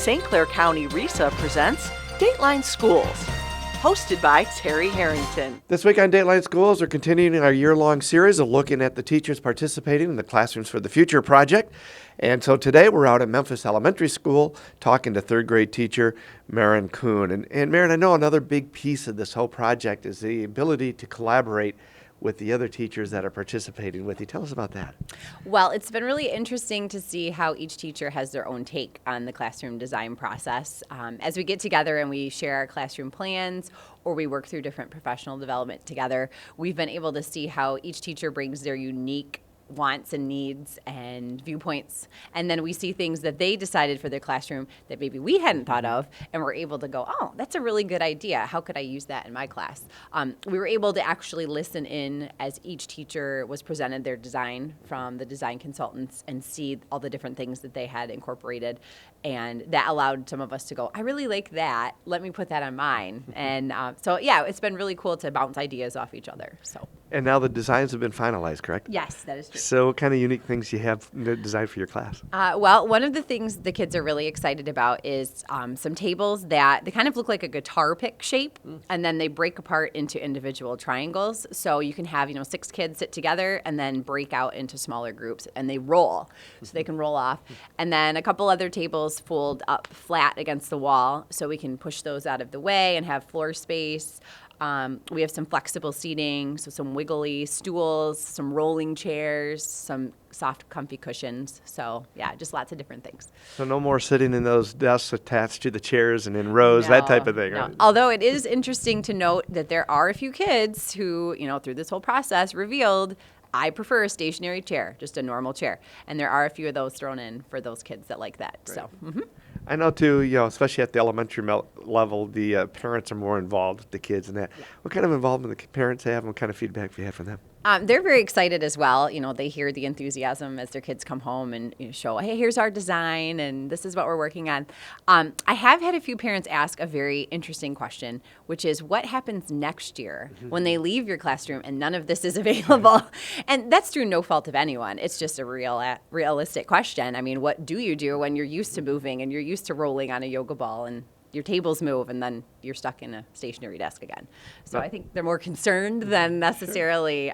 St. Clair County RESA presents Dateline Schools, hosted by Terry Harrington. This week on Dateline Schools, we're continuing our year-long series of looking at the teachers participating in the Classrooms for the Future project. And so today we're out at Memphis Elementary School talking to third grade teacher Meran Khon. And Meran, I know another big piece of this whole project is the ability to collaborate with the other teachers that are participating with you. Tell us about that. Well, it's been really interesting to see how each teacher has their own take on the classroom design process. As we get together and we share our classroom plans or we work through different professional development together, we've been able to see how each teacher brings their unique wants and needs and viewpoints, and then we see things that they decided for their classroom that maybe we hadn't thought of, and we're able to go, oh, that's a really good idea. How could I use that in my class? We were able to actually listen in as each teacher was presented their design from the design consultants and see all the different things that they had incorporated, and that allowed some of us to go, I really like that. Let me put that on mine. And so, yeah, it's been really cool to bounce ideas off each other. So. And now the designs have been finalized, correct? Yes, that is true. So what kind of unique things you have designed for your class? Well, one of the things the kids are really excited about is some tables that they kind of look like a guitar pick shape, and then they break apart into individual triangles. So you can have, 6 kids sit together and then break out into smaller groups, and they roll, so they can roll off. And then a couple other tables fold up flat against the wall, so we can push those out of the way and have floor space. We have some flexible seating, so some wiggly stools, some rolling chairs, some soft, comfy cushions. So, yeah, just lots of different things. So no more sitting in those desks attached to the chairs and in rows, that type of thing, no. right? Although it is interesting to note that there are a few kids who, through this whole process revealed, I prefer a stationary chair, just a normal chair. And there are a few of those thrown in for those kids that like that. Right. So. I know too, especially at the elementary level, the parents are more involved with the kids and that. Yeah. What kind of involvement the parents have and what kind of feedback have you had from them? They're very excited as well. They hear the enthusiasm as their kids come home and show, hey, here's our design and this is what we're working on. I have had a few parents ask a very interesting question, which is what happens next year when they leave your classroom and none of this is available? And that's through no fault of anyone. It's just a realistic question. I mean, what do you do when you're used to moving and you're used to rolling on a yoga ball and your tables move and then you're stuck in a stationary desk again? So I think they're more concerned than necessarily,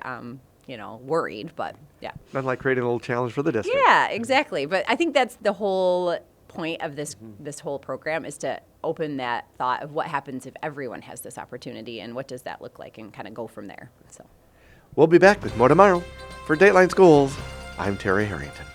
worried, but yeah. Not like creating a little challenge for the district. Yeah, exactly. But I think that's the whole point of this whole program is to open that thought of what happens if everyone has this opportunity and what does that look like and kind of go from there. So we'll be back with more tomorrow. For Dateline Schools, I'm Terry Harrington.